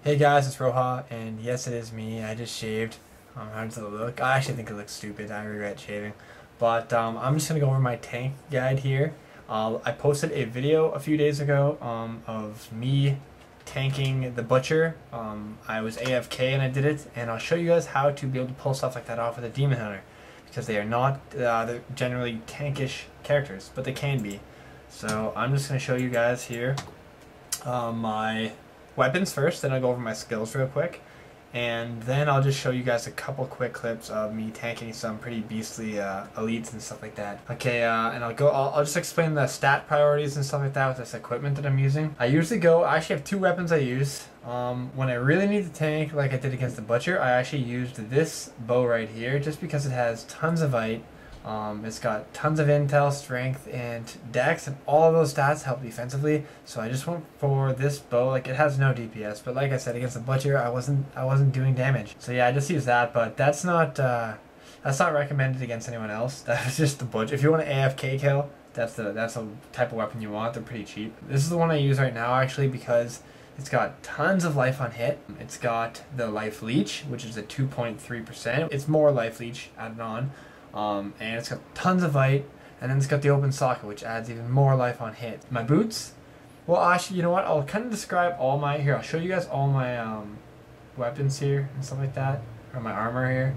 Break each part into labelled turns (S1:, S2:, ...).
S1: Hey guys, it's Roha, and yes, it is me. I just shaved. How does it look? I actually think it looks stupid. I regret shaving. But I'm just going to go over my tank guide here. I posted a video a few days ago of me tanking the Butcher. I was AFK and I did it, and I'll show you guys how to be able to pull stuff like that off with a Demon Hunter. Because they are not they're generally tankish characters, but they can be. So I'm just going to show you guys here my weapons first, then I'll go over my skills real quick, and then I'll just show you guys a couple quick clips of me tanking some pretty beastly elites and stuff like that. Okay, and I'll just explain the stat priorities and stuff like that with this equipment that I'm using. I actually have two weapons I use. When I really need to tank, like I did against the Butcher, I actually used this bow right here, just because it has tons of height. It's got tons of intel, strength, and dex, and all of those stats help defensively. So I just went for this bow. Like, it has no DPS, but like I said, against the Butcher, I wasn't doing damage. So yeah, I just used that, but that's not recommended against anyone else. That was just the Butcher. If you want an AFK kill, that's the type of weapon you want. They're pretty cheap. This is the one I use right now actually because it's got tons of life on hit. It's got the life leech, which is a 2.3%. It's more life leech added on. And it's got tons of height, and then it's got the open socket, which adds even more life on hit. My boots, well, actually, you know what, I'll kind of describe all my, here, I'll show you guys all my weapons here and stuff like that, or my armor here.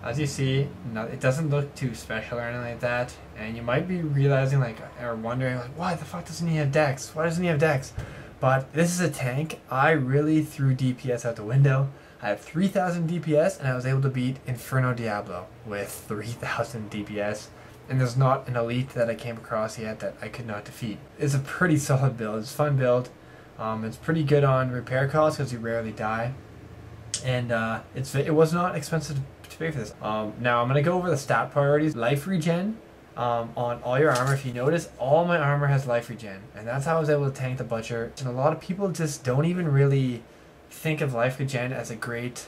S1: As you see, it doesn't look too special or anything like that, and you might be realizing, like, or wondering, like, why the fuck doesn't he have dex? Why doesn't he have dex? But this is a tank. I really threw DPS out the window. I have 3,000 DPS, and I was able to beat Inferno Diablo with 3,000 DPS. And there's not an elite that I came across yet that I could not defeat. It's a pretty solid build. It's a fun build. It's pretty good on repair costs because you rarely die. And it was not expensive to pay for this. Now I'm going to go over the stat priorities. Life regen on all your armor. If you notice, all my armor has life regen. And that's how I was able to tank the Butcher. And a lot of people just don't even really think of life regen as a great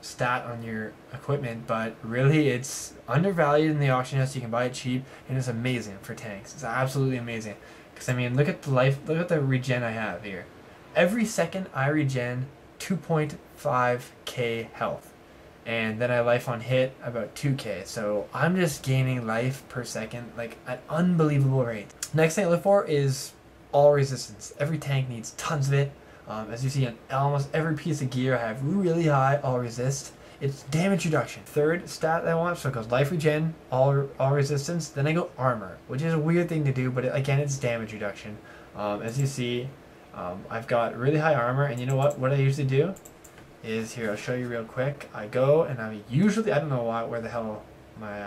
S1: stat on your equipment, but really it's undervalued in the auction house. You can buy it cheap, and it's amazing for tanks. It's absolutely amazing. Because I mean, look at the regen I have here. Every second I regen 2.5k health, and then I life on hit about 2k. So I'm just gaining life per second like at unbelievable rate. Next thing I look for is all resistance. Every tank needs tons of it. As you see on almost every piece of gear, I have really high all resist. It's damage reduction. Third stat I want, so it goes life regen, all resistance, then I go armor, which is a weird thing to do, but again, it's damage reduction. As you see, I've got really high armor, and you know what I usually do is, here, I'll show you real quick. I go, and I don't know where the hell my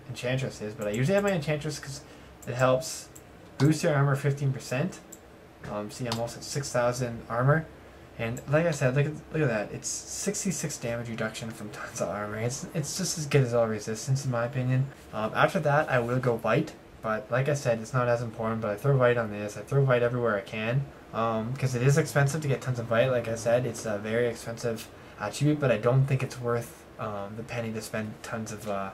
S1: enchantress is, but I usually have my enchantress because it helps boost your armor 15%. See, I'm almost at 6,000 armor, and like I said, look at that. It's 66 damage reduction from tons of armor. It's just as good as all resistance in my opinion. After that, I will go Vite, but like I said, it's not as important. But I throw Vite on this. I throw Vite everywhere I can, because it is expensive to get tons of Vite. Like I said, it's a very expensive attribute, but I don't think it's worth the penny to spend tons of to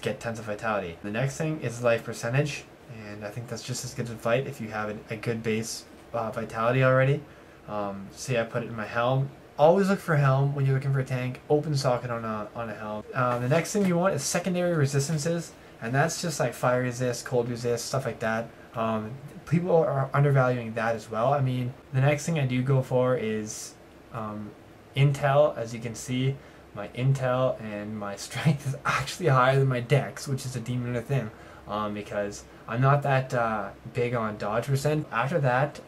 S1: get tons of vitality. The next thing is life percentage, and I think that's just as good as Vite if you have a good base vitality already. See, I put it in my helm. Always look for helm when you're looking for a tank. Open socket on a helm. The next thing you want is secondary resistances, and that's just like fire resist, cold resist, stuff like that. People are undervaluing that as well. I mean, the next thing I do go for is intel. As you can see, my intel and my strength is actually higher than my dex, which is a demon of a thing, because I'm not that big on dodge percent. After that,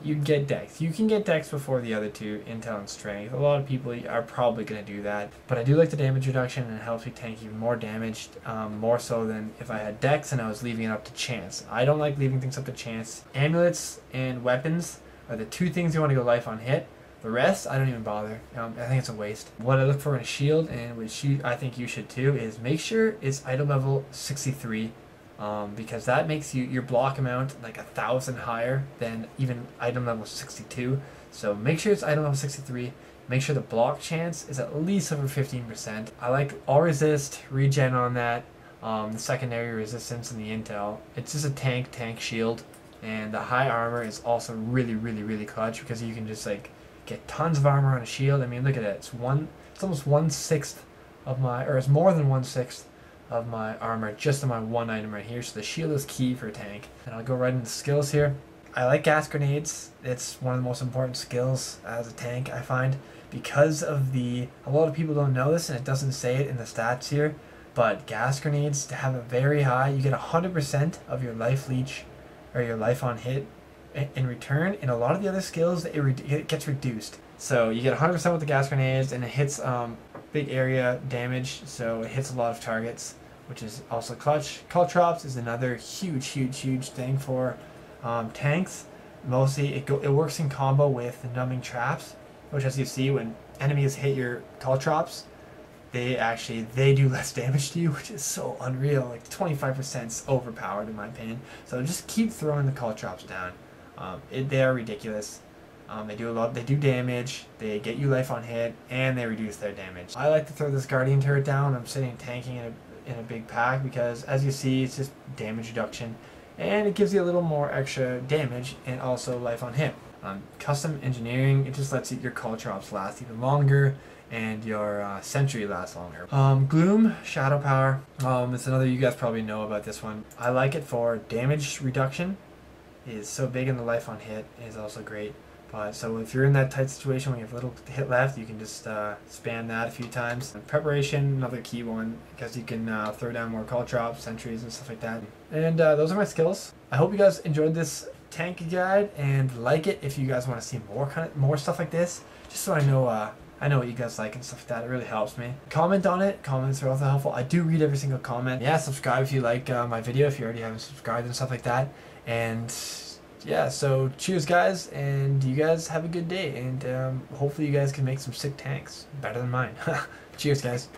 S1: you get dex. You can get dex before the other two, intel and strength. A lot of people are probably going to do that, but I do like the damage reduction, and it helps me tank even more damage, more so than if I had dex and I was leaving it up to chance. I don't like leaving things up to chance. Amulets and weapons are the two things you want to go life on hit. The rest, I don't even bother. I think it's a waste. What I look for in a shield, and which I think you should too, is make sure it's item level 63. Because that makes your block amount like 1,000 higher than even item level 62. So make sure it's item level 63. Make sure the block chance is at least over 15%. I like all resist, regen on that, the secondary resistance and the intel. It's just a tank shield. And the high armor is also really clutch because you can just like get tons of armor on a shield. I mean, look at it. It's almost 1/6 of my, or it's more than 1/6 of my armor just on my one item right here. So the shield is key for a tank. And I'll go right into skills here. I like gas grenades. It's one of the most important skills as a tank, I find, because of a lot of people don't know this and it doesn't say it in the stats here, but gas grenades, to have it very high, you get 100% of your life leech or your life on hit in return. In a lot of the other skills, it gets reduced. So you get 100% with the gas grenades, and it hits big area damage, so it hits a lot of targets, which is also clutch. Caltrops is another huge thing for tanks. Mostly it works in combo with the numbing traps, which, as you see, when enemies hit your caltrops, they do less damage to you, which is so unreal. Like 25% is overpowered in my opinion. So just keep throwing the caltrops down. They are ridiculous. They do damage, they get you life on hit, and they reduce their damage. I like to throw this guardian turret down when I'm sitting tanking in a big pack because, as you see, it's just damage reduction, and it gives you a little more extra damage and also life on hit. Custom engineering, it just lets your caltrops last even longer and your sentry lasts longer. Gloom, shadow power, it's another, you guys probably know about this one. I like it for damage reduction. It is so big, and the life on hit is also great. But so if you're in that tight situation when you have a little hit left, you can just spam that a few times. And preparation, another key one, because you can throw down more caltrops, sentries, and stuff like that. And those are my skills. I hope you guys enjoyed this tank guide, and like it if you guys want to see more stuff like this, just so I know what you guys like and stuff like that. It really helps me. Comment on it. Comments are also helpful. I do read every single comment. Yeah, subscribe if you like my video, if you already haven't subscribed and stuff like that. And yeah, so cheers guys, and you guys have a good day, and hopefully you guys can make some sick tanks, better than mine. Cheers guys.